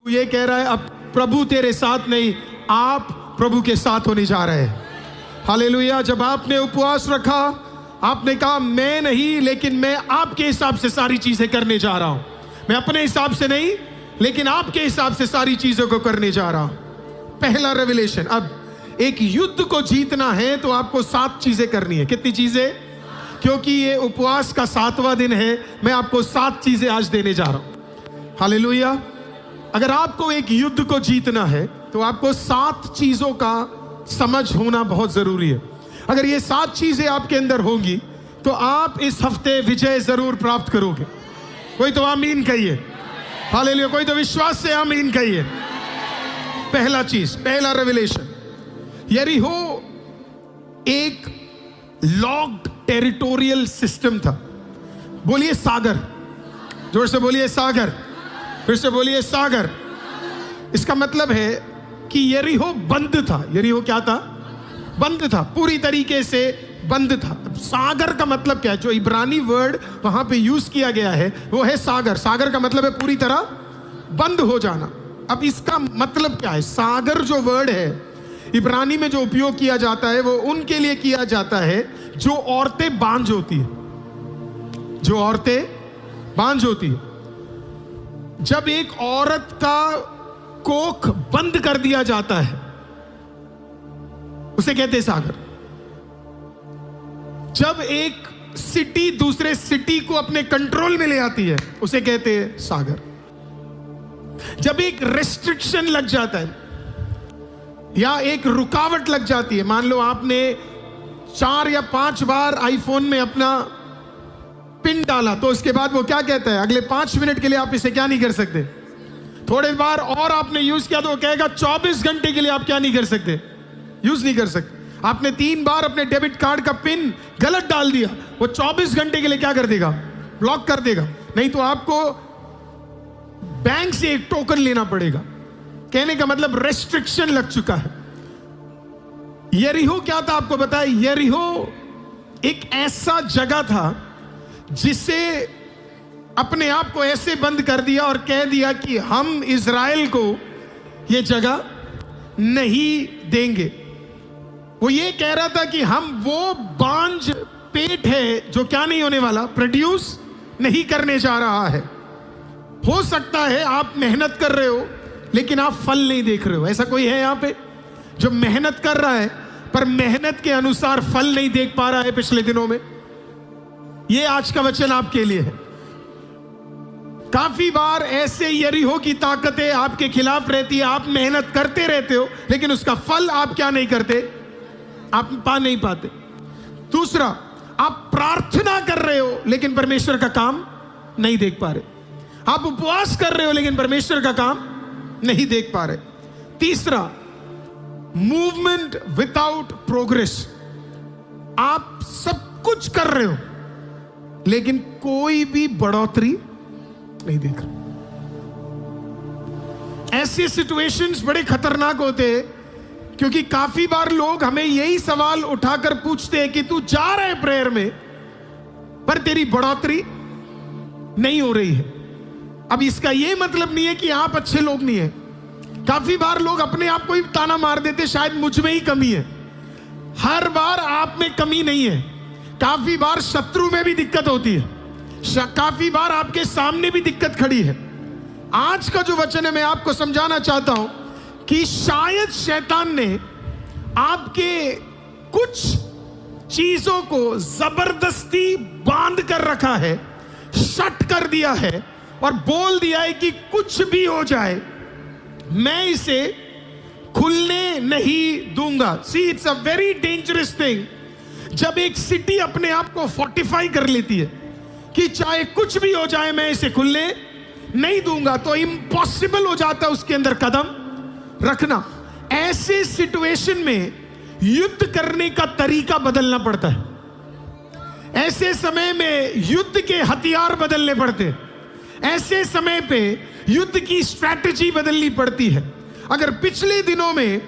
ये कह रहा है अब प्रभु तेरे साथ नहीं, आप प्रभु के साथ होने जा रहे हैं। हालेलुया। जब आपने उपवास रखा, आपने कहा मैं नहीं, लेकिन मैं आपके हिसाब से सारी चीजें करने जा रहा हूं। मैं अपने हिसाब से नहीं, लेकिन आपके हिसाब से सारी चीजों को करने जा रहा हूं। पहला रेवलेशन। अब एक युद्ध को जीतना है तो आपको 7 चीजें करनी है। कितनी चीजें? क्योंकि ये उपवास का 7वां दिन है, मैं आपको 7 चीजें आज देने जा रहा हूं। हालेलुया। अगर आपको एक युद्ध को जीतना है तो आपको 7 चीजों का समझ होना बहुत जरूरी है। अगर ये 7 चीजें आपके अंदर होंगी तो आप इस हफ्ते विजय जरूर प्राप्त करोगे। कोई तो आमीन कहिए। हालेलुया। कोई तो विश्वास से आमीन कहिए। पहला चीज, पहला रेवलेशन, यरीहो एक लॉक्ड टेरिटोरियल सिस्टम था। बोलिए सागर, जोर से बोलिए सागर, फिर से बोलिए सागर। इसका मतलब है कि यरीहो बंद था। यरीहो क्या था? बंद था, पूरी तरीके से बंद था। सागर का मतलब क्या है? जो इब्रानी वर्ड वहां पे यूज किया गया है वो है सागर। सागर का मतलब है पूरी तरह बंद हो जाना। अब इसका मतलब क्या है? सागर जो वर्ड है इब्रानी में जो उपयोग किया जाता है वो उनके लिए किया जाता है जो औरतें बांझ होती है। जो औरतें बांझ होती है। जब एक औरत का कोख बंद कर दिया जाता है उसे कहते हैं सागर। जब एक सिटी दूसरे सिटी को अपने कंट्रोल में ले आती है उसे कहते हैं सागर। जब एक रेस्ट्रिक्शन लग जाता है या एक रुकावट लग जाती है, मान लो आपने 4 या 5 बार आईफोन में अपना पिन डाला तो उसके बाद वो क्या कहता है? अगले 5 मिनट के लिए आप इसे क्या नहीं कर सकते। थोड़े बार और आपने यूज किया तो वो कहेगा 24 घंटे के लिए आप क्या नहीं कर सकते, यूज नहीं कर सकते। आपने 3 बार अपने डेबिट कार्ड का पिन गलत डाल दिया, वो 24 घंटे के लिए क्या कर देगा? ब्लॉक कर देगा। नहीं तो आपको बैंक से एक टोकन लेना पड़ेगा। कहने का मतलब रेस्ट्रिक्शन लग चुका है। यरीहो क्या था आपको बताया? यरीहो एक ऐसा जगह था जिसे अपने आप को ऐसे बंद कर दिया और कह दिया कि हम इज़राइल को यह जगह नहीं देंगे। वो ये कह रहा था कि हम वो बांझ पेट है जो क्या नहीं होने वाला, प्रोड्यूस नहीं करने जा रहा है। हो सकता है आप मेहनत कर रहे हो लेकिन आप फल नहीं देख रहे हो। ऐसा कोई है यहां पे जो मेहनत कर रहा है पर मेहनत के अनुसार फल नहीं देख पा रहा है पिछले दिनों में? ये आज का वचन आपके लिए है। काफी बार ऐसे यरीहो की ताकतें आपके खिलाफ रहती है। आप मेहनत करते रहते हो लेकिन उसका फल आप क्या नहीं करते, आप पा नहीं पाते। दूसरा, आप प्रार्थना कर रहे हो लेकिन परमेश्वर का काम नहीं देख पा रहे। आप उपवास कर रहे हो लेकिन परमेश्वर का काम नहीं देख पा रहे। तीसरा, मूवमेंट विदाउट प्रोग्रेस। आप सब कुछ कर रहे हो लेकिन कोई भी बढ़ोतरी नहीं देख रहे। ऐसे सिचुएशंस बड़े खतरनाक होते हैं क्योंकि काफी बार लोग हमें यही सवाल उठाकर पूछते हैं कि तू जा रहा है प्रेयर में पर तेरी बढ़ोतरी नहीं हो रही है। अब इसका यह मतलब नहीं है कि आप अच्छे लोग नहीं हैं। काफी बार लोग अपने आप को ही ताना मार देते शायद मुझ में ही कमी है। हर बार आप में कमी नहीं है। काफी बार शत्रु में भी दिक्कत होती है। काफी बार आपके सामने भी दिक्कत खड़ी है। आज का जो वचन है मैं आपको समझाना चाहता हूं कि शायद शैतान ने आपके कुछ चीजों को जबरदस्ती बांध कर रखा है, शट कर दिया है और बोल दिया है कि कुछ भी हो जाए मैं इसे खुलने नहीं दूंगा। See, it's a very dangerous thing जब एक सिटी अपने आप को फोर्टिफाई कर लेती है कि चाहे कुछ भी हो जाए मैं इसे खुलने नहीं दूंगा, तो इम्पॉसिबल हो जाता है उसके अंदर कदम रखना। ऐसे सिचुएशन में युद्ध करने का तरीका बदलना पड़ता है। ऐसे समय में युद्ध के हथियार बदलने पड़ते हैं। ऐसे समय पे युद्ध की स्ट्रैटेजी बदलनी पड़ती है। अगर पिछले दिनों में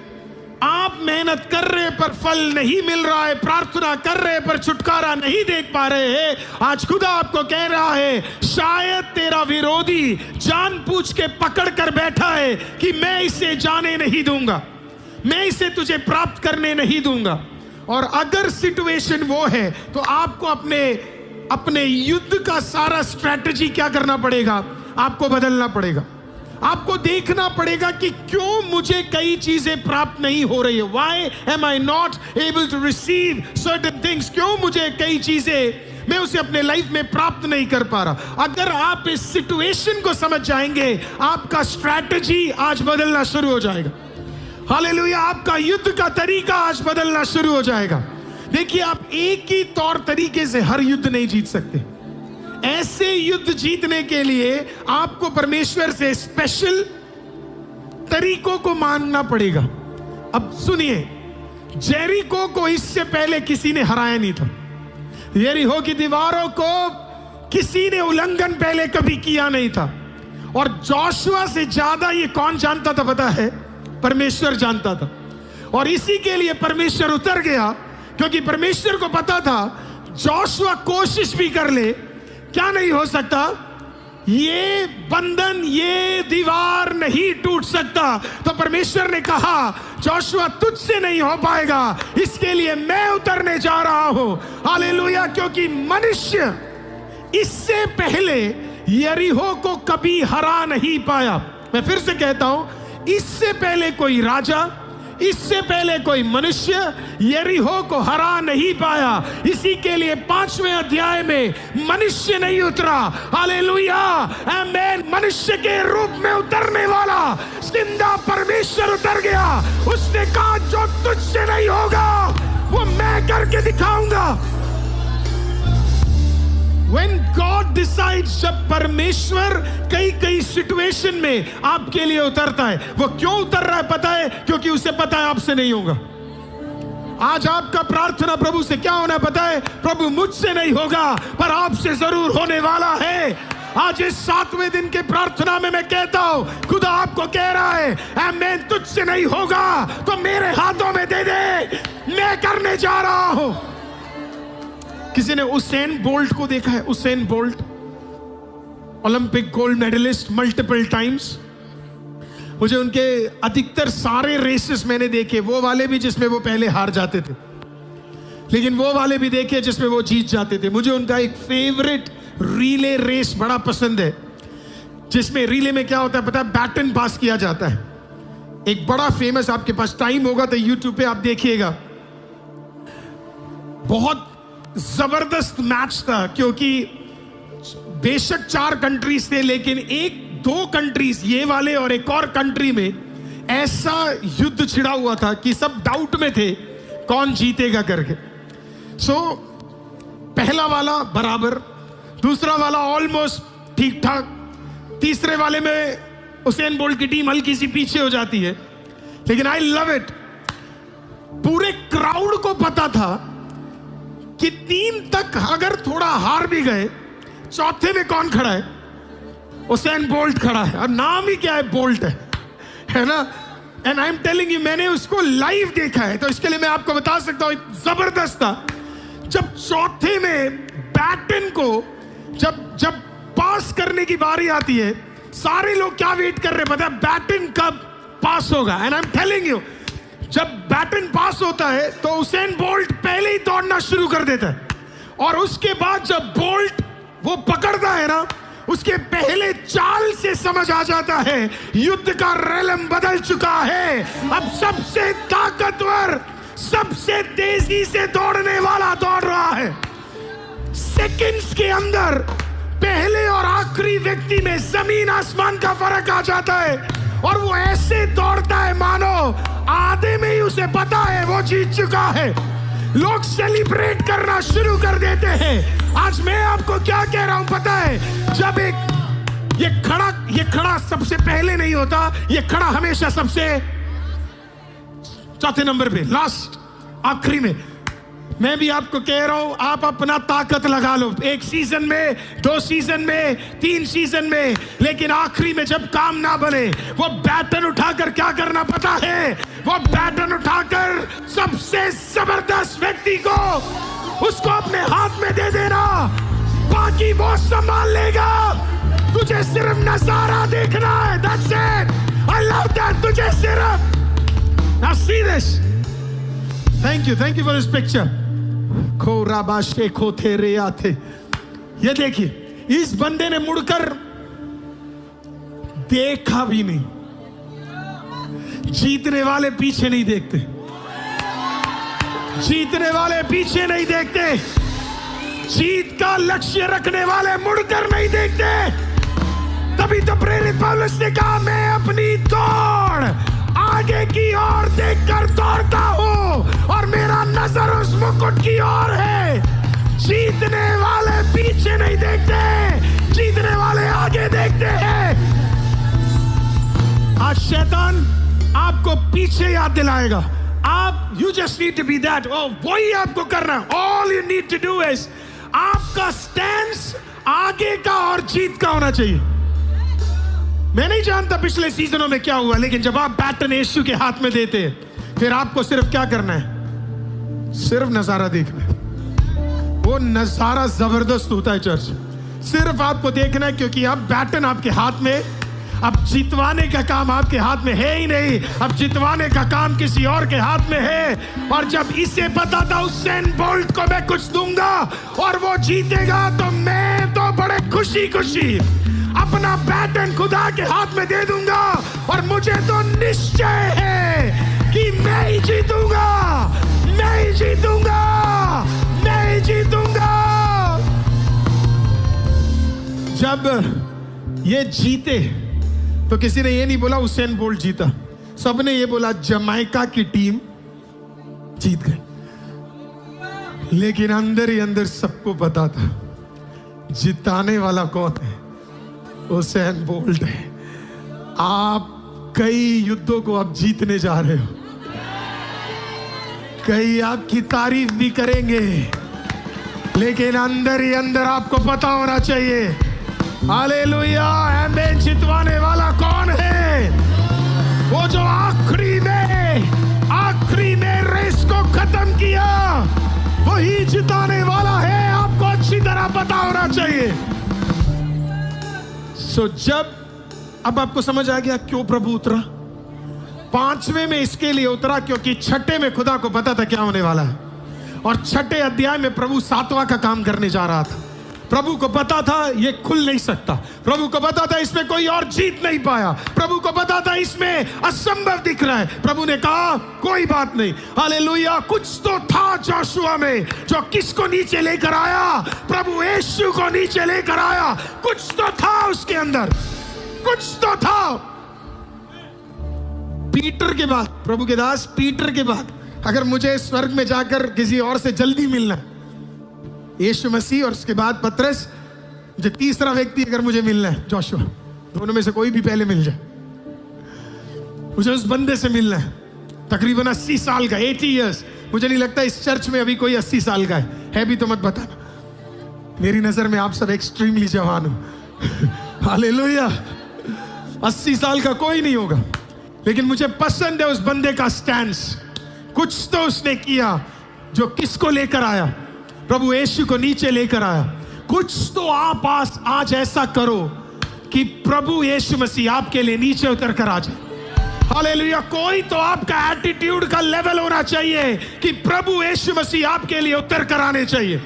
आप मेहनत कर रहे पर फल नहीं मिल रहा है, प्रार्थना कर रहे पर छुटकारा नहीं देख पा रहे हैं, आज खुदा आपको कह रहा है शायद तेरा विरोधी जानबूझ के पकड़ कर बैठा है कि मैं इसे जाने नहीं दूंगा, मैं इसे तुझे प्राप्त करने नहीं दूंगा। और अगर सिचुएशन वो है तो आपको अपने युद्ध का सारा स्ट्रैटेजी क्या करना पड़ेगा, आपको बदलना पड़ेगा। आपको देखना पड़ेगा कि क्यों मुझे कई चीजें प्राप्त नहीं हो रही है, why am I not able to receive certain things, क्यों मुझे कई चीजें मैं उसे अपने लाइफ में प्राप्त नहीं कर पा रहा। अगर आप इस सिचुएशन को समझ जाएंगे, आपका स्ट्रैटेजी आज बदलना शुरू हो जाएगा। हालेलुया, आपका युद्ध का तरीका आज बदलना शुरू हो जाएगा। देखिए, आप एक ही तौर तरीके से हर युद्ध नहीं जीत सकते। ऐसे युद्ध जीतने के लिए आपको परमेश्वर से स्पेशल तरीकों को मानना पड़ेगा। अब सुनिए, जेरिको को इससे पहले किसी ने हराया नहीं था। यरीहो की दीवारों को किसी ने उल्लंघन पहले कभी किया नहीं था। और जोशुआ से ज्यादा ये कौन जानता था पता है? परमेश्वर जानता था। और इसी के लिए परमेश्वर उतर गया, क्योंकि परमेश्वर को पता था जोशुआ कोशिश भी कर ले, क्या नहीं हो सकता, ये बंधन, ये दीवार नहीं टूट सकता। तो परमेश्वर ने कहा जोशुआ तुझसे नहीं हो पाएगा, इसके लिए मैं उतरने जा रहा हूं। हालेलुया, क्योंकि मनुष्य इससे पहले यरीहो को कभी हरा नहीं पाया। मैं फिर से कहता हूं, इससे पहले कोई राजा, इससे पहले कोई मनुष्य यरीहो को हरा नहीं पाया। इसी के लिए 5वें अध्याय में मनुष्य नहीं उतरा। हालेलुया, आमीन। मनुष्य के रूप में उतरने वाला जिंदा परमेश्वर उतर गया। उसने कहा जो तुझसे नहीं होगा वो मैं करके दिखाऊंगा। When God decides, जब परमेश्वर कई सिचुएशन में आपके लिए उतरता है, वो क्यों उतर रहा है पता है? क्योंकि उसे पता है आपसे नहीं होगा। आज आपका प्रार्थना प्रभु से क्या होना पता है? प्रभु मुझसे नहीं होगा पर आपसे जरूर होने वाला है। आज इस 7वें दिन के प्रार्थना में मैं कहता हूं, खुदा आपको कह रहा है आमीन, तुझसे नहीं होगा तो मेरे हाथों में दे दे, मैं करने जा रहा हूं। किसी ने उसेन बोल्ट को देखा है? Usain Bolt, Olympic gold medallist multiple times. मुझे उनके अधिकतर सारे रेसेस मैंने देखे, वो वाले भी जिसमें वो पहले हार जाते थे, लेकिन वो वाले भी देखे जिसमें वो जीत जाते थे। मुझे उनका एक फेवरेट रिले रेस बड़ा पसंद है, जिसमें रिले में क्या होता है पता है? बैटन पास किया जाता है। एक बड़ा फेमस, आपके पास टाइम होगा तो यूट्यूब पे आप देखिएगा, बहुत जबरदस्त मैच था। क्योंकि बेशक 4 कंट्रीज थे, लेकिन 1-2 कंट्रीज, ये वाले और एक और कंट्री में ऐसा युद्ध छिड़ा हुआ था कि सब डाउट में थे कौन जीतेगा करके। सो पहला वाला बराबर, दूसरा वाला ऑलमोस्ट ठीक ठाक, तीसरे वाले में उसेन बोल्ट की टीम हल्की सी पीछे हो जाती है। लेकिन आई लव इट, पूरे क्राउड को पता था कि 3 तक अगर थोड़ा हार भी गए, चौथे में कौन खड़ा है? उसेन बोल्ट खड़ा है। और नाम ही क्या है? बोल्ट है ना। And I am telling you, मैंने उसको लाइव देखा है, तो इसके लिए मैं आपको बता सकता हूं जबरदस्त था। जब चौथे में बैटन को जब पास करने की बारी आती है, सारे लोग क्या वेट कर रहे हैं पता है? बैटन कब पास होगा। And I am telling you, जब बैटन पास होता है तो उसेन बोल्ट पहले ही दौड़ना शुरू कर देता है। और उसके बाद जब बोल्ट वो पकड़ता है ना, उसके पहले चाल से समझ आ जाता है युद्ध का रेलम बदल चुका है। अब सबसे ताकतवर, सबसे तेजी से दौड़ने वाला दौड़ रहा है। सेकंड्स के अंदर पहले और आखिरी व्यक्ति में जमीन आसमान का फर्क आ जाता है। और वो ऐसे दौड़ता है मानो आधे में ही उसे पता है वो जीत चुका है। लोग सेलिब्रेट करना शुरू कर देते हैं। आज मैं आपको क्या कह रहा हूं पता है? जब ये खड़ा सबसे पहले नहीं होता, ये खड़ा हमेशा सबसे चौथे नंबर पे, लास्ट, आखिरी में। मैं भी आपको कह रहा हूं, आप अपना ताकत लगा लो, 1 सीजन में, 2 सीजन में, 3 सीजन में, लेकिन आखिरी में जब काम ना बने, वो बैटन उठाकर क्या करना पता है? वो बैटन उठाकर सबसे जबरदस्त व्यक्ति को उसको अपने हाथ में दे देना, बाकी वो संभाल लेगा। तुझे सिर्फ नजारा देखना है। That's it. I love that. तुझे सिर्फ now see this. Thank you for this picture. खोराबाशे खोथे रे आते। ये देखिए, इस बंदे ने मुड़कर देखा भी नहीं। जीतने वाले पीछे नहीं देखते, जीतने वाले पीछे नहीं देखते, जीत का लक्ष्य रखने वाले मुड़कर नहीं देखते। तभी तो प्रेरित पौलुस ने कहा, मैं अपनी दौड़ आगे की ओर देखकर दौड़ता हूं और मेरा नजर उस मुकुट की ओर है। जीतने वाले पीछे नहीं देखते, जीतने वाले आगे देखते हैं। आज शैतान आपको पीछे याद दिलाएगा। आप you just need to be that, वही आपको करना है। All you need to do is, आपका स्टैंस आगे का और जीत का होना चाहिए। मैं नहीं जानता पिछले सीजनों में क्या हुआ, लेकिन जब आप बैटन यीशु के हाथ में देते हैं, फिर आपको सिर्फ क्या करना है? सिर्फ नजारा देखना है। वो नजारा जबरदस्त होता है चर्च, सिर्फ आपको देखना है, क्योंकि अब बैटन आपके हाथ में, अब जितवाने का काम आपके हाथ में है ही नहीं, अब जितवाने का काम किसी और के हाथ में है। और जब इसे पता था उसेन बोल्ट को मैं कुछ दूंगा और वो जीतेगा, तो मैं तो बड़े खुशी खुशी अपना बैटन खुदा के हाथ में दे दूंगा और मुझे तो निश्चय है कि मैं ही जीतूंगा, मैं ही जीतूंगा, मैं ही जीतूंगा। जब ये जीते तो किसी ने ये नहीं बोला उसेन बोल्ट जीता, सबने ये बोला जमैका की टीम जीत गई। लेकिन अंदर ही अंदर सबको पता था जिताने वाला कौन है? उसेन बोल्ट है। आप कई युद्धों को अब जीतने जा रहे हो, कई आपकी तारीफ भी करेंगे, लेकिन अंदर ही अंदर आपको पता होना चाहिए, हालेलुया, हमें जितवाने वाला कौन है? वो जो आखिरी में रेस को खत्म किया, वही जिताने वाला है। आपको अच्छी तरह पता होना चाहिए। जब अब आपको समझ आ गया क्यों प्रभु उतरा। 5वें में इसके लिए उतरा क्योंकि 6ठे में खुदा को पता था क्या होने वाला है, और 6ठे अध्याय में प्रभु 7वां का काम करने जा रहा था। प्रभु को पता था ये खुल नहीं सकता, प्रभु को पता था इसमें कोई और जीत नहीं पाया, प्रभु को पता था इसमें असंभव दिख रहा है। प्रभु ने कहा कोई बात नहीं, हालेलुया, कुछ तो था जोशुआ में जो किसको नीचे लेकर आया? प्रभु यीशु को नीचे लेकर आया। कुछ तो था उसके अंदर, कुछ तो था। पीटर के बाद, प्रभु के दास पीटर के बाद, अगर मुझे स्वर्ग में जाकर किसी और से जल्दी मिलना है, यीशु मसीह और उसके बाद पतरस, जो तीसरा व्यक्ति अगर मुझे मिलना है, जोशुआ, दोनों में से कोई भी पहले मिल जाए, मुझे उस बंदे से मिलना है। तकरीबन 80 साल का, 80 इयर्स। मुझे नहीं लगता इस चर्च में अभी कोई 80 साल का है भी तो मत बताना। मेरी नजर में आप सब एक्सट्रीमली जवान हो, हालेलुया। 80 साल का कोई नहीं होगा, लेकिन मुझे पसंद है उस बंदे का स्टैंस। कुछ तो उसने किया जो किसको लेकर आया? प्रभु यीशु को नीचे लेकर आया। कुछ तो आप आज ऐसा करो कि प्रभु यीशु मसीह आपके लिए नीचे उतर कर आ जाए। हालेलुया। कोई तो आपका एटीट्यूड का लेवल होना चाहिए कि प्रभु यीशु मसीह आपके लिए उतर कर आने चाहिए।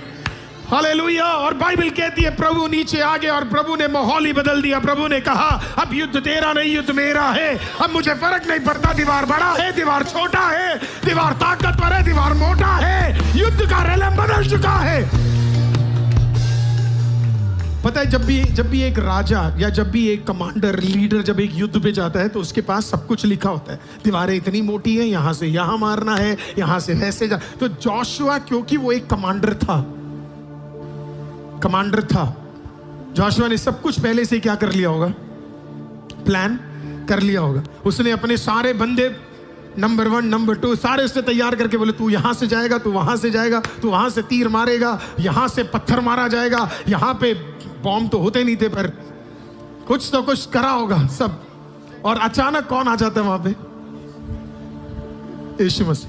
हालेलुया। और बाइबल कहती है प्रभु नीचे आ गया और प्रभु ने माहौल ही बदल दिया। प्रभु ने कहा अब युद्ध तेरा नहीं, युद्ध मेरा है। अब मुझे फर्क नहीं पड़ता दीवार बड़ा है, दीवार छोटा है, दीवार ताकतवर है, दीवार मोटा है, युद्ध का रेलम बदल चुका है। पता है, जब भी एक राजा या जब भी एक कमांडर, लीडर जब एक युद्ध पे जाता है तो उसके पास सब कुछ लिखा होता है। दीवारें इतनी मोटी है, यहां से यहां मारना है, यहां से वैसे जा। तो जोशुआ, क्योंकि वो एक कमांडर था, जोशुआ ने सब कुछ पहले से क्या कर लिया होगा? प्लान कर लिया होगा। उसने अपने सारे बंदे नंबर 1 नंबर 2 सारे उसने तैयार करके बोले तू यहां से जाएगा, तू वहां से जाएगा, तू वहां से तीर मारेगा, यहां से पत्थर मारा जाएगा, यहां पे बॉम्ब तो होते नहीं थे पर कुछ तो कुछ करा होगा सब। और अचानक कौन आ जाता है वहां पे? यीशु मसीह।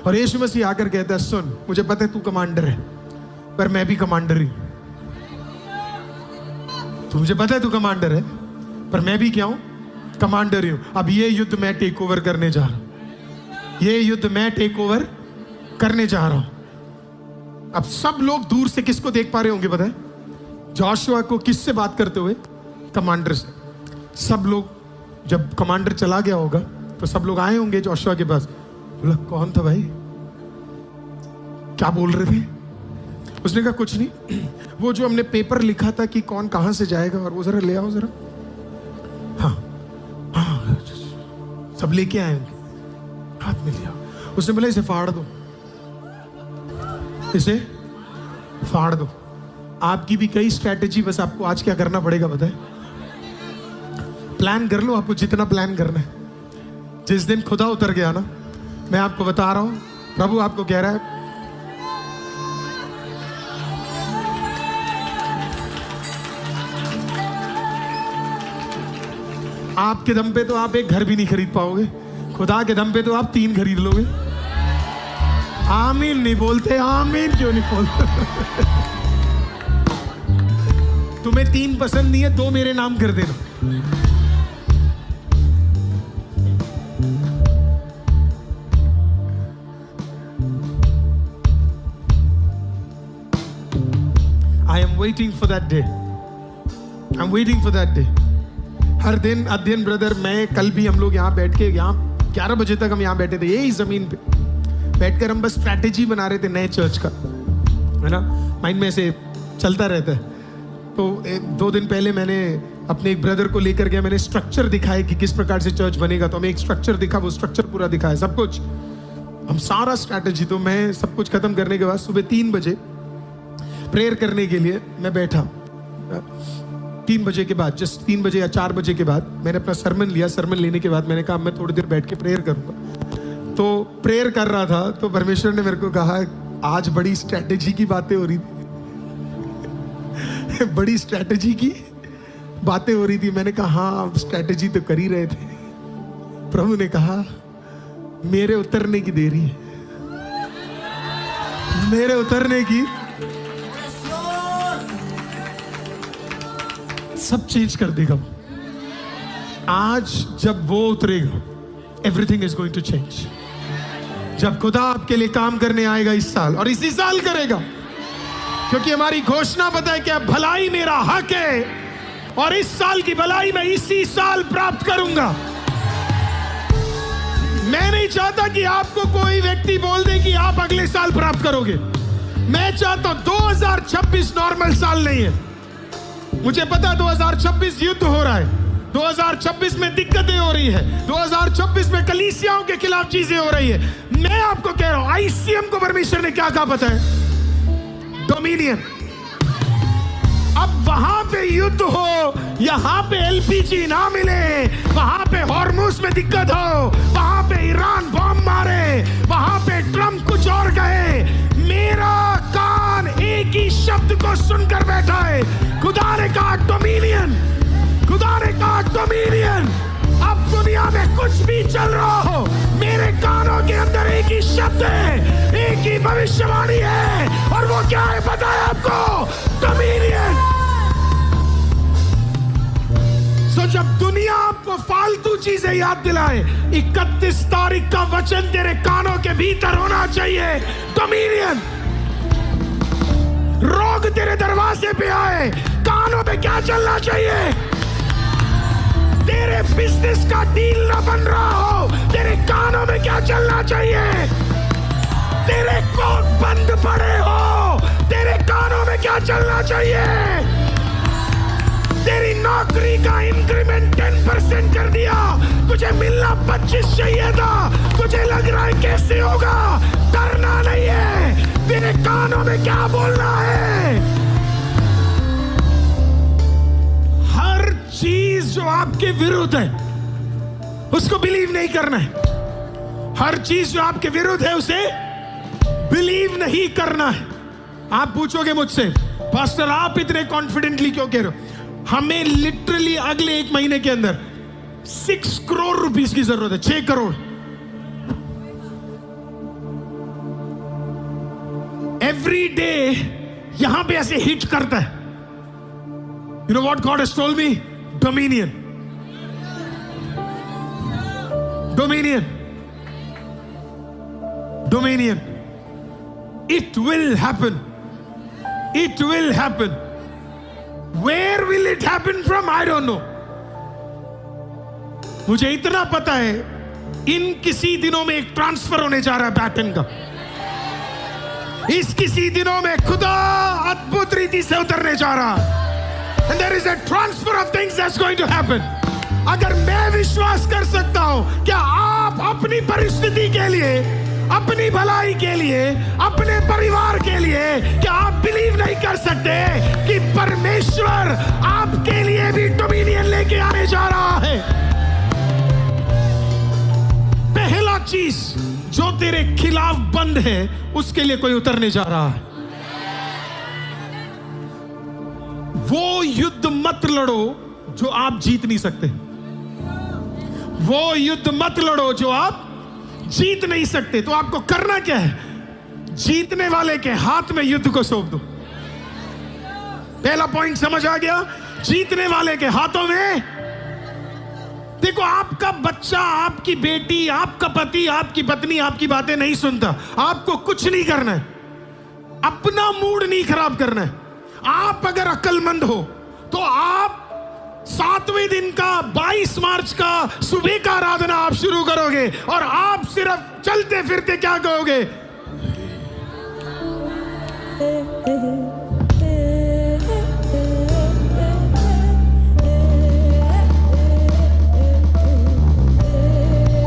और यीशु मसीह आकर कहता है सुन, मुझे पता है तू कमांडर है पर मैं भी कमांडर ही हूं। मुझे पता है तू कमांडर है पर मैं भी क्या हूं? कमांडर ही हूं। अब ये युद्ध मैं टेक ओवर करने जा रहा हूं, ये युद्ध मैं टेक ओवर करने जा रहा हूं। अब सब लोग दूर से किसको देख पा रहे होंगे पता है? जोशुआ को। किससे बात करते हुए? कमांडर से। सब लोग, जब कमांडर चला गया होगा तो सब लोग आए होंगे जोशुआ के पास। बोला कौन था भाई, क्या बोल रहे थे? उसने कहा कुछ नहीं, वो जो हमने पेपर लिखा था कि कौन कहां से जाएगा, और वो जरा ले आओ जरा। हाँ हाँ, सब लेके आए होंगे, हाथ में लिया। उसने बोला इसे फाड़ दो, इसे फाड़ दो। आपकी भी कई स्ट्रैटेजी, बस आपको आज क्या करना पड़ेगा पता है? प्लान कर लो, आपको जितना प्लान करना है। जिस दिन खुदा उतर गया ना, मैं आपको बता रहा हूं, प्रभु आपको कह रहा है आपके दम पे तो आप एक घर भी नहीं खरीद पाओगे, खुदा के दम पे तो आप 3 खरीद लोगे। आमीन नहीं बोलते? आमीन क्यों नहीं बोलते? तुम्हें 3 पसंद नहीं है, 2 मेरे नाम कर देना। I am waiting for that day. I'm waiting for that day. हर दिन अध्ययन ब्रदर, मैं कल भी हम लोग यहाँ बैठ के, यहाँ 11 बजे तक हम यहाँ बैठे थे, यही जमीन पे बैठकर हम बस स्ट्रैटेजी बना रहे थे नए चर्च का, है ना, माइंड में से चलता रहता है। तो 2 दिन पहले मैंने अपने एक ब्रदर को लेकर गया, मैंने स्ट्रक्चर दिखाया कि किस प्रकार से चर्च बनेगा। तो हमें एक स्ट्रक्चर दिखा, वो स्ट्रक्चर पूरा दिखाया, सब कुछ, हम सारा स्ट्रैटेजी। तो मैं सब कुछ खत्म करने के बाद सुबह 3 बजे प्रेयर करने के लिए मैं बैठा। 3 बजे के बाद, जस्ट 3 बजे या 4 बजे के बाद मैंने अपना सरमन लिया। सरमन लेने के बाद मैंने कहा मैं थोड़ी देर बैठ के प्रेयर करूंगा। तो प्रेयर कर रहा था तो परमेश्वर ने मेरे को कहा आज बड़ी स्ट्रैटेजी की बातें हो रही थी। बड़ी स्ट्रैटेजी की बातें हो रही थी। मैंने कहा हाँ, स्ट्रैटेजी तो कर ही रहे थे। प्रभु ने कहा मेरे उतरने की देरी है, मेरे उतरने की, सब चेंज कर देगा। आज जब वो उतरेगा, everything is going to change. जब खुदा आपके लिए काम करने आएगा इस साल, और इसी साल करेगा, क्योंकि हमारी घोषणा पता है क्या? भलाई मेरा हक है और इस साल की भलाई मैं इसी साल प्राप्त करूंगा। मैं नहीं चाहता कि आपको कोई व्यक्ति बोल दे कि आप अगले साल प्राप्त करोगे। मैं चाहता हूं 2026 नॉर्मल साल नहीं है। मुझे पता 2026 युद्ध हो रहा है, 2026 में दिक्कतें हो रही है, 2026 में कलीसियाओं के खिलाफ चीजें हो रही है। मैं आपको कह रहा हूं, आईसीएम को परमेश्वर ने क्या कहा पता है? डोमिनियन। अब वहां पे युद्ध हो, यहां पे एलपीजी ना मिले, वहां पे हॉर्मुज में दिक्कत हो, वहां पे ईरान बॉम्ब मारे, वहां पे ट्रम्प कुछ और कहे, मेरा कान एक ही शब्द को सुनकर बैठा है। खुदा ने कहा डोमिनियन, खुदा ने कहा डोमिनियन। अब दुनिया में कुछ भी चल रहा हो, मेरे कानों के अंदर एक ही शब्द है, एक ही भविष्यवाणी है, और वो क्या है पता है आपको? डोमिनियन। सो जब दुनिया आपको फालतू चीजें याद दिलाए, 31 तारीख का वचन तेरे कानों के भीतर होना चाहिए, डोमिनियन। रोग तेरे दरवाजे पे आए, कानों पे क्या चलना चाहिए? तेरे बिजनेस का डील ना बन रहा हो, तेरे कानों में क्या चलना चाहिए? तेरे कोर्ट बंद पड़े हो, तेरे कानों में क्या चलना चाहिए? तेरी नौकरी का इंक्रीमेंट 10% कर दिया, तुझे मिलना 25 चाहिए था, तुझे लग रहा है कैसे होगा? डरना नहीं है, तेरे कानों में क्या बोलना है? हर चीज जो आपके विरुद्ध है उसको बिलीव नहीं करना है। हर चीज जो आपके विरुद्ध है उसे बिलीव नहीं करना है। आप पूछोगे मुझसे, पास्टर आप इतने कॉन्फिडेंटली क्यों कह रहे हो? हमें लिटरली अगले 1 महीने के अंदर 6 करोड़ रुपीस की जरूरत है। 6 करोड़। एवरी डे यहां पे ऐसे हिट करता है। You know what God has told me? Dominion, dominion, dominion. It will happen, it will happen. Where will it happen from? I don't know. मुझे इतना पता है, इन किसी दिनों में एक ट्रांसफर होने जा रहा है बैटन का। इस किसी दिनों में खुदा अद्भुत रीति से उतरने जा रहा है। And there is a transfer of things that's going to happen. अगर मैं विश्वास कर सकता हूं, क्या आप अपनी परिस्थिति के लिए, अपनी भलाई के लिए, अपने परिवार के लिए, क्या आप बिलीव नहीं कर सकते कि परमेश्वर आपके लिए भी डोमिनियन लेके आने जा रहा है? पहला चीज जो तेरे खिलाफ बंद है, उसके लिए कोई उतरने जा रहा है। वो युद्ध मत लड़ो जो आप जीत नहीं सकते। वो युद्ध मत लड़ो जो आप जीत नहीं सकते। तो आपको करना क्या है? जीतने वाले के हाथ में युद्ध को सौंप दो। पहला पॉइंट समझ आ गया? जीतने वाले के हाथों में। देखो, आपका बच्चा, आपकी बेटी, आपका पति, आपकी पत्नी आपकी बातें नहीं सुनता। आपको कुछ नहीं करना है, अपना मूड नहीं खराब करना है। आप अगर अक्लमंद हो तो आप 7वें दिन का 22 मार्च का सुबह का आराधना आप शुरू करोगे और आप सिर्फ चलते फिरते क्या कहोगे?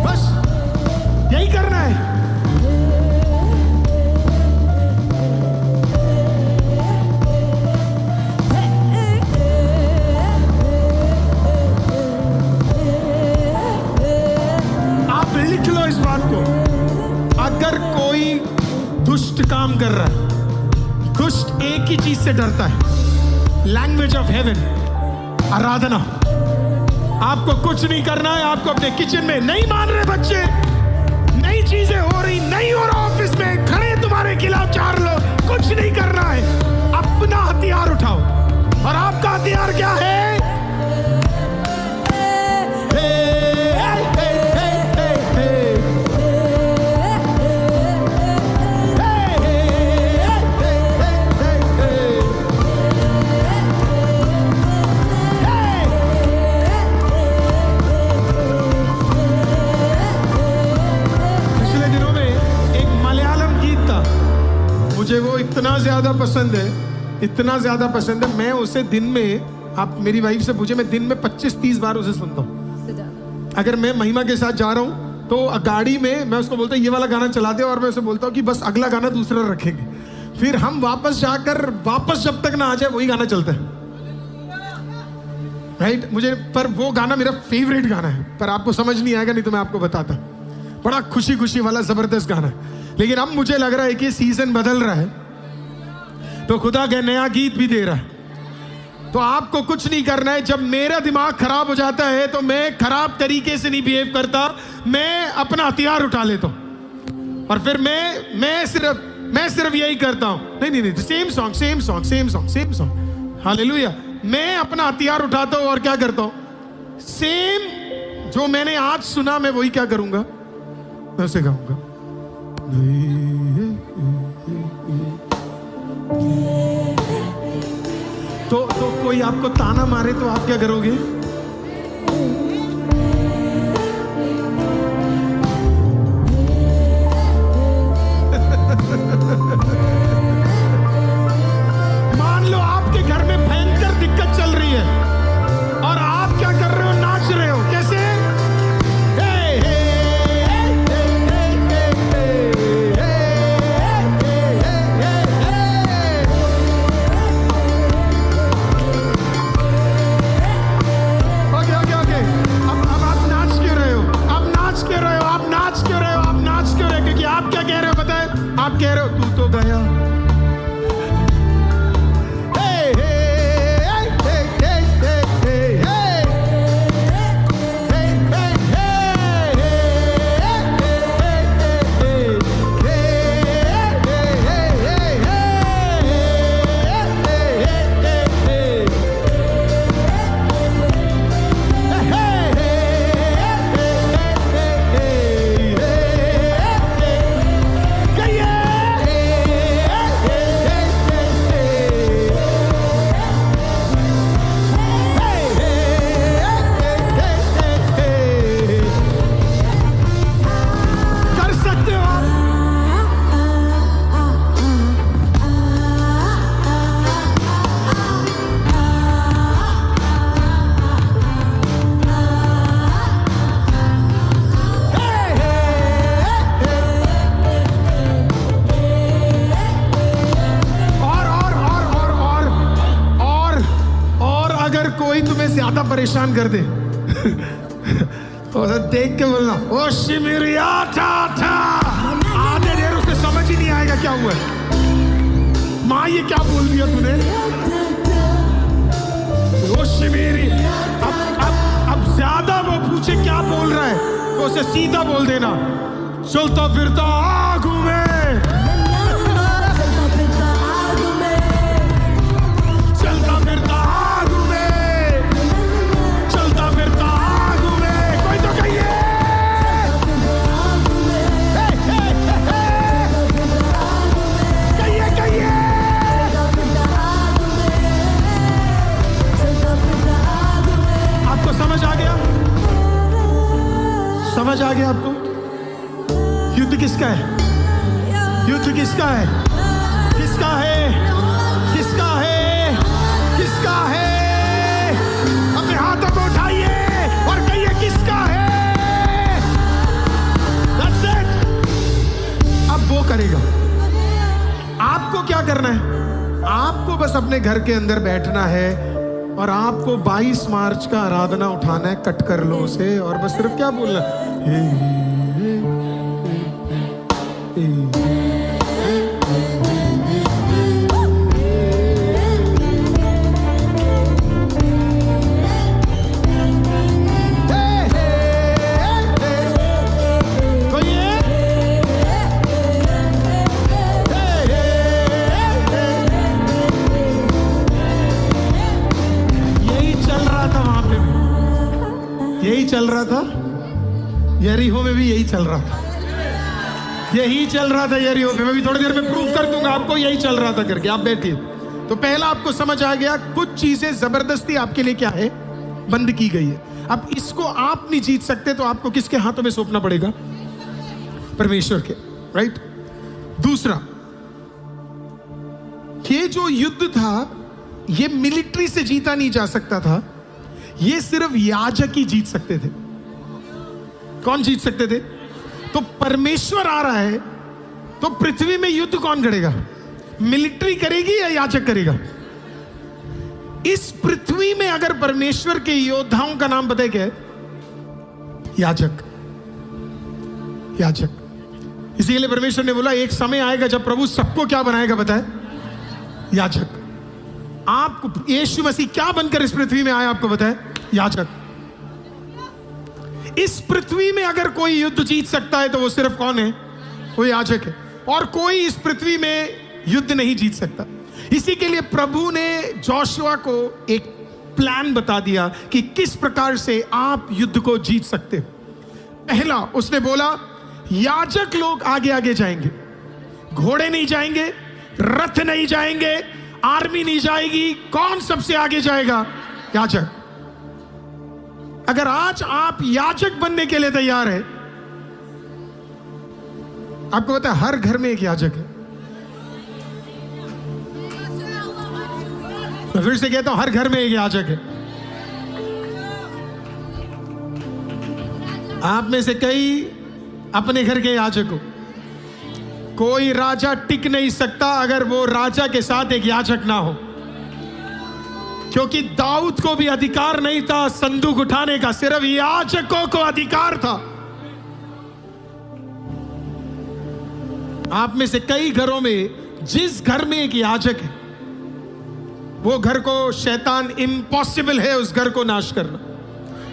बस यही करना है। लिख लो इस बात को। अगर कोई दुष्ट काम कर रहा है, दुष्ट एक ही चीज से डरता है, लैंग्वेज ऑफ हेवन, आराधना। आपको कुछ नहीं करना है। आपको अपने किचन में, नहीं मान रहे बच्चे, नई चीजें हो रही, नहीं हो रहा, ऑफिस में खड़े तुम्हारे खिलाफ 4 लोग, कुछ नहीं करना है। अपना हथियार उठाओ। और आपका हथियार क्या है? मुझे वो इतना ज्यादा पसंद है, इतना ज्यादा पसंद है, मैं उसे दिन में, आप मेरी वाइफ से पूछे, मैं दिन में 25-30 बार उसे सुनता हूँ। अगर मैं महिमा के साथ जा रहा हूँ तो गाड़ी में मैं उसको बोलता हूँ ये वाला गाना चला दे, और मैं उसे बोलता हूँ कि बस अगला गाना दूसरा रखेंगे। फिर हम वापस जाकर, वापस जब तक ना आ जाए वही गाना चलता है, राइट? मुझे, पर वो गाना मेरा फेवरेट गाना है, पर आपको समझ नहीं आएगा, नहीं तो मैं आपको बताता। बड़ा खुशी खुशी वाला जबरदस्त गाना है। लेकिन अब मुझे लग रहा है कि सीजन बदल रहा है, तो खुदा का नया गीत भी दे रहा है। तो आपको कुछ नहीं करना है। जब मेरा दिमाग खराब हो जाता है तो मैं खराब तरीके से नहीं बिहेव करता, मैं अपना हथियार उठा लेता हूं और फिर मैं सिर्फ यही करता हूं, नहीं, same song, same song, same song, same song, hallelujah. मैं अपना हथियार उठाता हूं और क्या करता हूं? सेम जो मैंने आज सुना, मैं वही क्या करूंगा? मैं उसे गाऊंगा। तो कोई आपको ताना मारे तो आप क्या करोगे? मान लो आपके घर में भयंकर दिक्कत चल रही है और आप क्या कर रहे हो? नाच रहे हो। कैसे? परेशान कर दे तो देख के बोलना ओ शिमिरिया था आधे देर उसे समझ ही नहीं आएगा क्या हुआ है। माँ ये क्या बोल दिया तूने? ओ शिमिरी। अब ज्यादा वो पूछे क्या बोल रहा है तो उसे सीधा बोल देना चलता फिरता आग हूं मैं, चलता फिरता आग हूं मैं, चलता फिरता आग हूं मैं। कोई तो कहिए कहिए कहिए। आपको समझ आ गया? समझ आ गया आपको? युद्ध किसका है? युद्ध किसका है? किसका है? किसका है? किसका है? अपने हाथों को उठाइए और कहिए किसका है? That's it. अब वो करेगा। आपको क्या करना है? आपको बस अपने घर के अंदर बैठना है और आपको 22 मार्च का आराधना उठाना है, कट कर लो उसे और बस सिर्फ क्या बोलना है? यही चल रहा था यरीहो में भी, यही चल रहा था, यही चल रहा था यरीहो में। मैं भी थोड़ी देर में प्रूफ कर दूंगा आपको यही चल रहा था करके। आप बैठिए। तो पहला आपको समझ आ गया कुछ चीजें जबरदस्ती आपके लिए क्या है? बंद की गई है। अब इसको आप नहीं जीत सकते तो आपको किसके हाथों में सौंपना पड़ेगा? परमेश्वर के, राइट? दूसरा, ये जो युद्ध था ये मिलिट्री से जीता नहीं जा सकता था, ये सिर्फ याजक ही जीत सकते थे। कौन जीत सकते थे? तो परमेश्वर आ रहा है तो पृथ्वी में युद्ध कौन करेगा? मिलिट्री करेगी या याजक करेगा? इस पृथ्वी में अगर परमेश्वर के योद्धाओं का नाम बताए क्या है? याजक। याजक। इसीलिए परमेश्वर ने बोला एक समय आएगा जब प्रभु सबको क्या बनाएगा बताए? याजक। आप यीशु मसीह क्या बनकर इस पृथ्वी में आया आपको बताए? याजक। इस पृथ्वी में अगर कोई युद्ध जीत सकता है तो वो सिर्फ कौन है? वो याजक है। और कोई इस पृथ्वी में युद्ध नहीं जीत सकता। इसी के लिए प्रभु ने जोशुआ को एक प्लान बता दिया कि किस प्रकार से आप युद्ध को जीत सकते हो। पहला उसने बोला याजक लोग आगे आगे जाएंगे, घोड़े नहीं जाएंगे, रथ नहीं जाएंगे, आर्मी नहीं जाएगी। कौन सबसे आगे जाएगा? याजक। अगर आज आप याजक बनने के लिए तैयार है, आपको पता है हर घर में एक याजक है। मैं फिर से कहता हूं हर घर में एक याजक है। आप में से कई अपने घर के याजक हो। कोई राजा टिक नहीं सकता अगर वो राजा के साथ एक याजक ना हो, क्योंकि दाऊद को भी अधिकार नहीं था संदूक उठाने का, सिर्फ याजकों को अधिकार था। आप में से कई घरों में जिस घर में एक याजक है वो घर को शैतान इम्पॉसिबल है उस घर को नाश करना।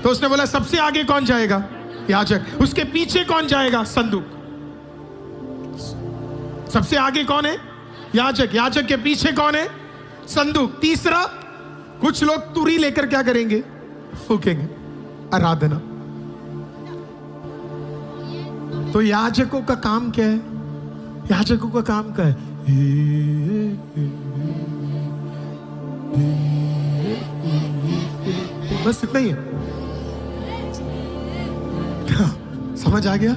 तो उसने बोला सबसे आगे कौन जाएगा? याजक। उसके पीछे कौन जाएगा? संदूक। सबसे आगे कौन है? याजक। याजक के पीछे कौन है? संदूक। तीसरा, कुछ लोग तुरी लेकर क्या करेंगे? फूकेंगे। आराधना। तो याजकों का काम क्या है? याजकों का काम क्या है? बस इतना ही है। समझ आ गया?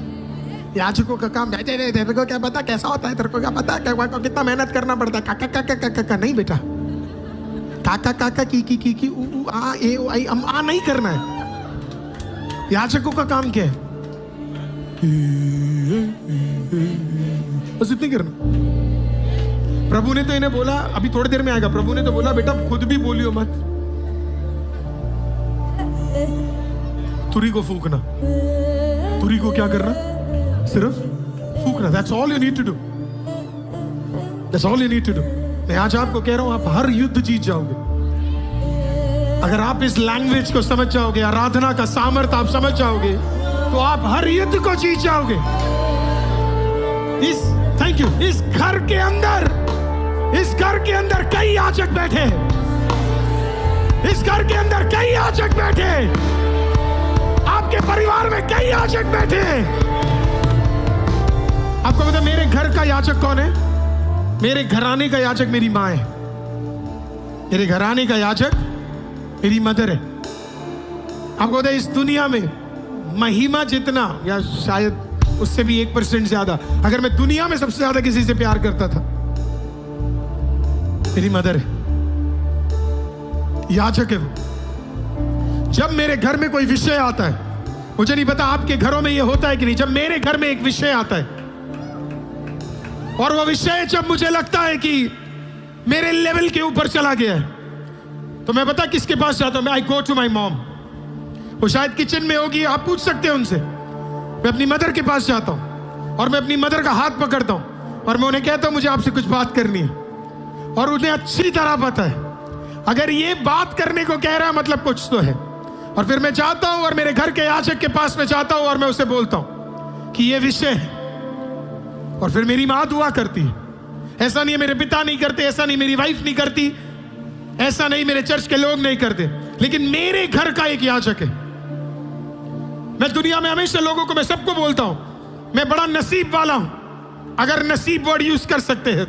याजकों का काम तेरे को क्या पता कैसा होता है? तेरे को क्या पता कितना मेहनत करना पड़ता है? काका काका काका काका नहीं बेटा, काका काका की उ आ ए ओ आई आ नहीं करना है। याजकों का काम क्या है? बस इतनी करना। प्रभु ने तो इन्हें बोला, अभी थोड़ी देर में आएगा, प्रभु ने तो बोला बेटा खुद भी बोलियो मत। तुरी को फूकना। तुरी को क्या करना? सिर्फ फूकना। That's all you need to do. That's all you need to do. मैं आज आपको कह रहा हूं, आप हर युद्ध जीत जाओगे अगर आप इस लैंग्वेज को समझ जाओगे, आराधना का सामर्थ्य आप समझ जाओगे, तो आप हर युद्ध को जीत जाओगे। Thank you. इस घर के अंदर कई याजक बैठे हैं। इस घर के अंदर कई याजक बैठे हैं। आपके परिवार में कई याजक बैठे हैं। आपको पता मेरे घर का याजक कौन है? मेरे घराने का याजक मेरी माँ है। मेरे घराने का याजक मेरी मदर है। आपको पता है इस दुनिया में महिमा जितना, या शायद उससे भी 1% ज्यादा, अगर मैं दुनिया में सबसे ज्यादा किसी से प्यार करता था, मेरी मदर है। याजक है वो। जब मेरे घर में कोई विषय आता है, मुझे नहीं पता आपके घरों में ये होता है कि नहीं, जब मेरे घर में एक विषय आता है और वो विषय जब मुझे लगता है कि मेरे लेवल के ऊपर चला गया है, तो मैं पता किसके पास जाता हूं? आई गो टू माई मॉम। वो शायद किचन में होगी, आप पूछ सकते हैं उनसे। मैं अपनी मदर के पास जाता हूं और मैं अपनी मदर का हाथ पकड़ता हूं और मैं उन्हें कहता हूं मुझे आपसे कुछ बात करनी है। और उन्हें अच्छी तरह पता है अगर ये बात करने को कह रहा है मतलब कुछ तो है। और फिर मैं जाता हूं और मेरे घर के याजक के पास में जाता हूं और मैं उसे बोलता हूं कि ये विषय है। और फिर मेरी माँ दुआ करती है। ऐसा नहीं है मेरे पिता नहीं करते, ऐसा नहीं मेरी वाइफ नहीं करती, ऐसा नहीं मेरे चर्च के लोग नहीं करते, लेकिन मेरे घर का एक याजक है। मैं दुनिया में हमेशा लोगों को, मैं सबको बोलता हूं मैं बड़ा नसीब वाला हूं, अगर नसीब वर्ड यूज कर सकते हैं,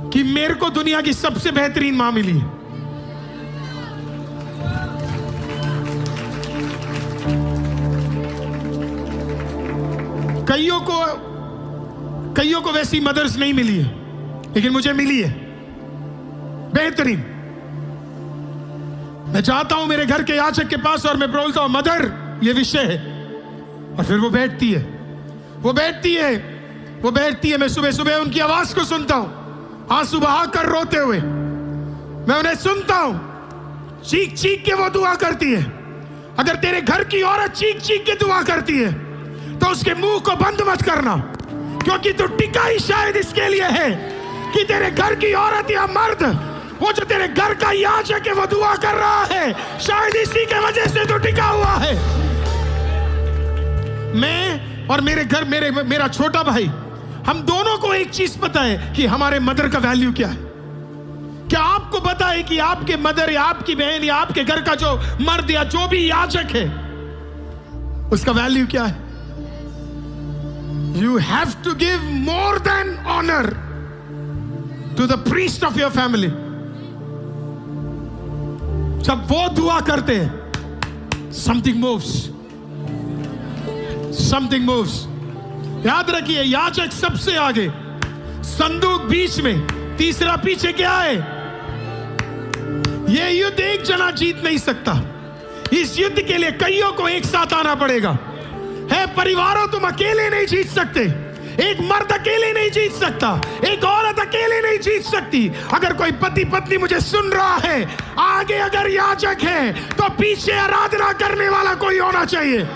कि मेरे को दुनिया की सबसे बेहतरीन मां मिली है। कईयों को वैसी मदर्स नहीं मिली है, लेकिन मुझे मिली है बेहतरीन। मैं जाता हूं मेरे घर के याजक के पास और मैं बोलता हूं मदर ये विषय है। और फिर वो बैठती है, मैं सुबह सुबह उनकी आवाज को सुनता हूं, आंसू बहाकर रोते हुए मैं उन्हें सुनता हूं। चीख चीख के वो दुआ करती है। अगर तेरे घर की औरत चीख चीख के दुआ करती है तो उसके मुंह को बंद मत करना, क्योंकि तू टिका ही शायद इसके लिए है कि तेरे घर की औरत या मर्द, वो जो तेरे घर का याजक है वो दुआ कर रहा है, शायद इसी के वजह से तू टिका हुआ है। मैं और मेरे घर मेरा छोटा भाई, हम दोनों को एक चीज पता है कि हमारे मदर का वैल्यू क्या है। क्या आपको पता है कि आपके मदर या आपकी बहन या आपके घर का जो मर्द या जो भी याजक है उसका वैल्यू क्या है? You have to give more than honor to the priest of your family. जब वो दुआ करते हैं, something moves. Something moves. याद रखिए, याजक सबसे आगे, संदूक बीच में, तीसरा पीछे क्या है? ये युद्ध एक जना जीत नहीं सकता। इस युद्ध के लिए कईयों को एक साथ आना पड़ेगा। है परिवारों, तुम अकेले नहीं जीत सकते। एक मर्द अकेले नहीं जीत सकता, एक औरत अकेले नहीं जीत सकती। अगर कोई पति पत्नी मुझे सुन रहा है, आगे अगर याजक है तो पीछे आराधना करने वाला कोई होना चाहिए।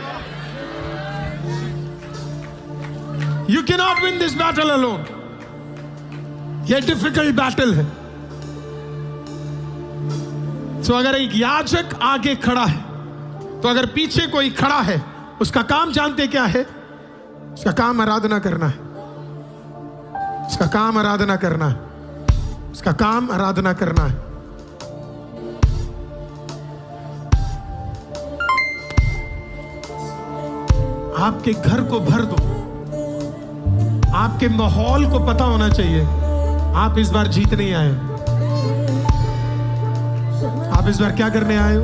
You cannot win this battle alone. ये डिफिकल्ट बैटल है। तो अगर एक याजक आगे खड़ा है, तो अगर पीछे कोई खड़ा है, उसका काम जानते क्या है? उसका काम आराधना करना है। उसका काम आराधना करना है। उसका काम आराधना करना है। आपके घर को भर दो। आपके माहौल को पता होना चाहिए आप इस बार जीतने आए हो। आप इस बार क्या करने आए हो?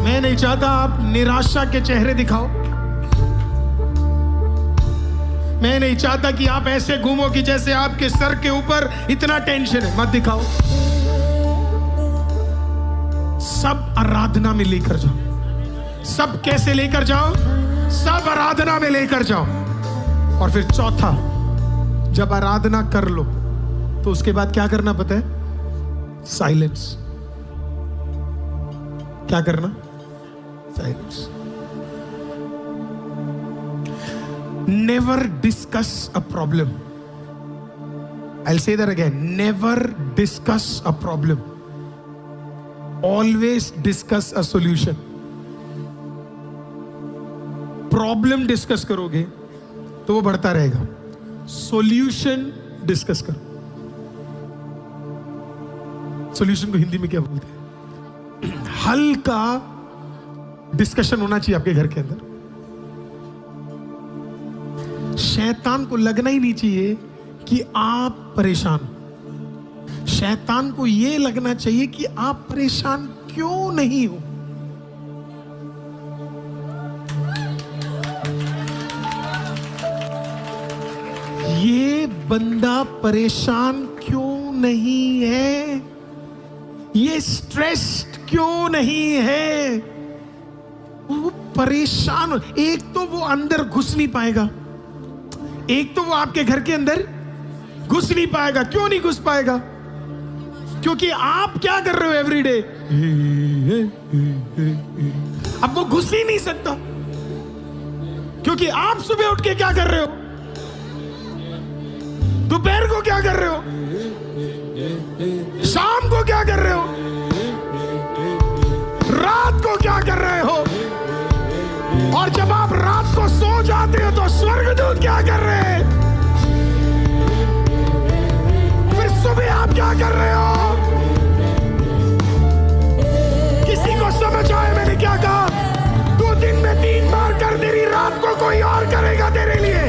मैं नहीं चाहता आप निराशा के चेहरे दिखाओ। मैं नहीं चाहता कि आप ऐसे घूमो कि जैसे आपके सर के ऊपर इतना टेंशन है। मत दिखाओ। सब आराधना में लेकर जाओ। सब कैसे लेकर जाओ? सब आराधना में लेकर जाओ। और फिर चौथा, जब आराधना कर लो तो उसके बाद क्या करना पता है? साइलेंस। क्या करना? Silence. Never discuss a problem. I'll say that again. Never discuss a problem. Always discuss a solution. Problem discuss करोगे तो वो बढ़ता रहेगा. Solution discuss करो. Solution को हिंदी में क्या बोलते हैं? हल का डिस्कशन होना चाहिए आपके घर के अंदर. शैतान को लगना ही नहीं चाहिए कि आप परेशान. शैतान को यह लगना चाहिए कि आप परेशान क्यों नहीं हो. ये बंदा परेशान क्यों नहीं है, ये स्ट्रेस्ड क्यों नहीं है. वो परेशान, एक तो वो अंदर घुस नहीं पाएगा, एक तो वो आपके घर के अंदर घुस नहीं पाएगा. क्यों नहीं घुस पाएगा? क्योंकि आप क्या कर रहे हो एवरीडे. अब वो घुस ही नहीं सकता, क्योंकि आप सुबह उठ के क्या कर रहे हो, दोपहर को क्या कर रहे हो, शाम को क्या कर रहे हो, रात को क्या कर रहे हो. और जब आप रात को सो जाते हो तो स्वर्गदूत क्या कर रहे हैं, फिर सुबह आप क्या कर रहे हो. किसी को समझ आए मैंने क्या कहा? 2 दिन में 3 बार कर, तेरी रात को कोई और करेगा तेरे लिए.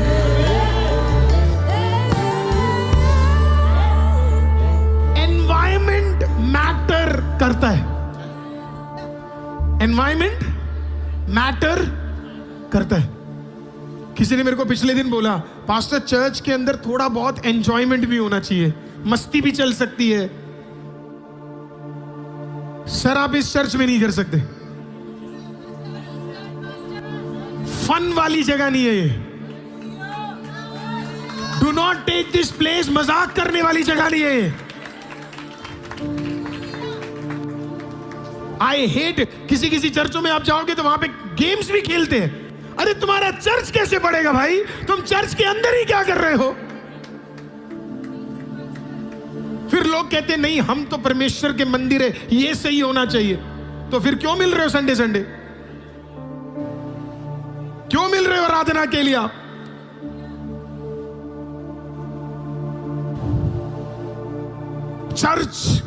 एनवायरमेंट मैटर करता है. एनवायरमेंट मैटर करता है. किसी ने मेरे को पिछले दिन बोला, पास्टर चर्च के अंदर थोड़ा बहुत एंजॉयमेंट भी होना चाहिए, मस्ती भी चल सकती है. सर आप इस चर्च में नहीं कर सकते. फन वाली जगह नहीं है ये. Do not take this place मजाक करने वाली जगह नहीं है ये. आई हेट, किसी किसी चर्चों में आप जाओगे तो वहां पे गेम्स भी खेलते हैं. अरे तुम्हारा चर्च कैसे बढ़ेगा भाई, तुम चर्च के अंदर ही क्या कर रहे हो. फिर लोग कहते हैं नहीं हम तो परमेश्वर के मंदिर है, ये सही होना चाहिए. तो फिर क्यों मिल रहे हो संडे संडे, क्यों मिल रहे हो आराधना के लिए आप. चर्च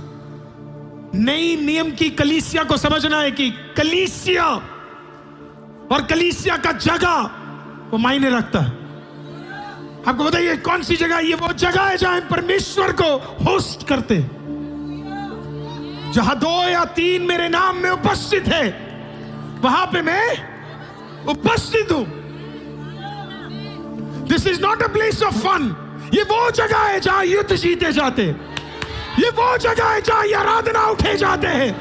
नई नियम की कलीसिया को समझना है कि कलीसिया और कलीसिया का जगह वो मायने रखता है. आपको बताइए कौन सी जगह. ये वो जगह है जहां परमेश्वर को होस्ट करते हैं, जहां 2 या 3 मेरे नाम में उपस्थित है वहां पे मैं उपस्थित हूं. This is not a place of fun. ये वो जगह है जहां युद्ध जीते जाते हैं. ये वो जगह है जहां आराधना उठे जाते हैं.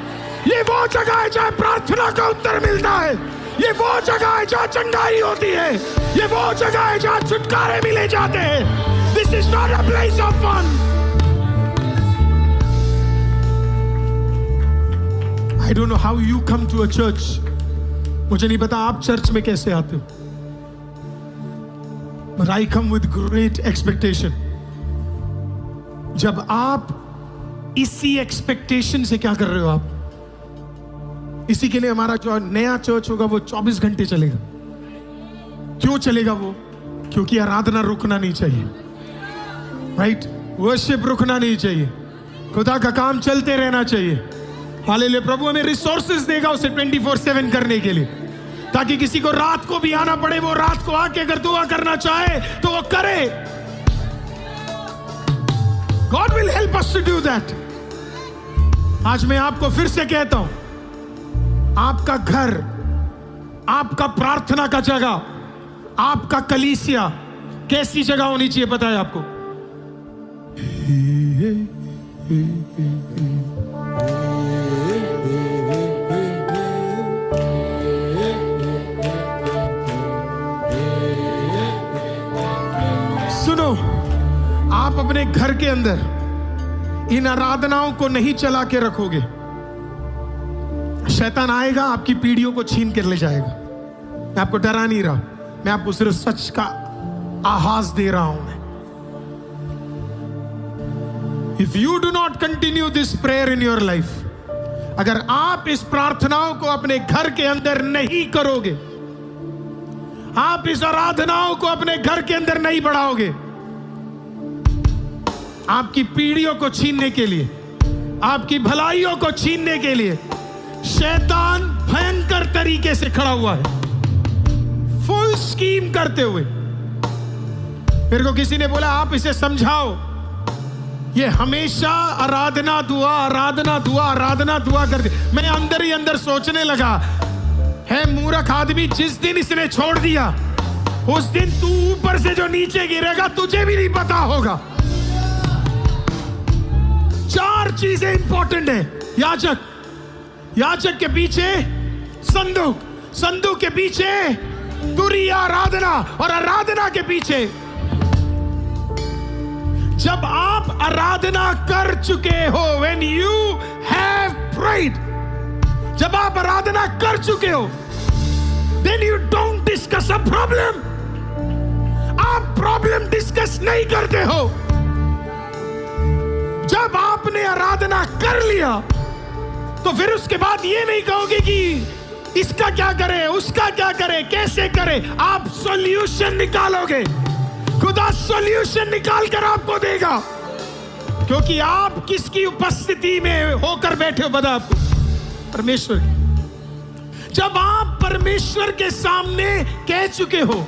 ये वो जगह है जहां प्रार्थना का उत्तर मिलता है. ये वो जगह है जहां चंगाई होती है. ये वो जगह है जहां छुटकारे मिले जाते हैं. This is not a place of fun. I don't know how you come to a church. मुझे नहीं पता आप चर्च में कैसे आते हो, but I come with great expectation. जब आप इसी एक्सपेक्टेशन से क्या कर रहे हो, आप इसी के लिए हमारा जो नया चर्च होगा वो 24 घंटे चलेगा. क्यों चलेगा वो? क्योंकि आराधना रुकना नहीं चाहिए. राइट, वर्शिप रुकना नहीं चाहिए. खुदा का काम चलते रहना चाहिए. हालेलुया. प्रभु हमें रिसोर्सेज देगा उसे 24/7 करने के लिए, ताकि किसी को रात को भी आना पड़े, वो रात को आके अगर दुआ करना चाहे तो वो करे. God will help us to do that. आज मैं आपको फिर से कहता हूं, आपका घर, आपका प्रार्थना का जगह, आपका कलीसिया कैसी जगह होनी चाहिए पता है आपको? सुनो, आप अपने घर के अंदर इन आराधनाओं को नहीं चला के रखोगे, शैतान आएगा, आपकी पीढ़ियों को छीन कर ले जाएगा। मैं आपको डरा नहीं रहा, मैं आपको सिर्फ सच का आभास दे रहा हूं। If you do not continue this prayer in your life, अगर आप इस प्रार्थनाओं को अपने घर के अंदर नहीं करोगे, आप इस आराधनाओं को अपने घर के अंदर नहीं बढ़ाओगे, आपकी पीढ़ियों को छीनने के लिए, आपकी भलाइयों को छीनने के लिए शैतान भयंकर तरीके से खड़ा हुआ है, फुल स्कीम करते हुए। मेरे को किसी ने बोला आप इसे समझाओ, ये हमेशा आराधना दुआ आराधना दुआ आराधना दुआ करते। मैं अंदर ही अंदर सोचने लगा, है मूर्ख आदमी, जिस दिन इसने छोड़ दिया उस दिन तू ऊपर से जो नीचे गिरेगा तुझे भी नहीं पता होगा। 4 चीजें इंपॉर्टेंट है। याजक, याजक के पीछे संदूक, संदूक के पीछे तुरी आराधना, और आराधना के पीछे जब आप आराधना कर चुके हो, when you have prayed, जब आप आराधना कर चुके हो, then you don't discuss a problem, आप प्रॉब्लम डिस्कस नहीं करते हो। जब आपने आराधना कर लिया तो फिर उसके बाद ये नहीं कहोगे कि इसका क्या करे, उसका क्या करे, कैसे करे, आप सॉल्यूशन निकालोगे। खुदा सॉल्यूशन निकाल कर आपको देगा, क्योंकि आप किसकी उपस्थिति में होकर बैठे हो? बता आपको, परमेश्वर। जब आप परमेश्वर के सामने कह चुके हो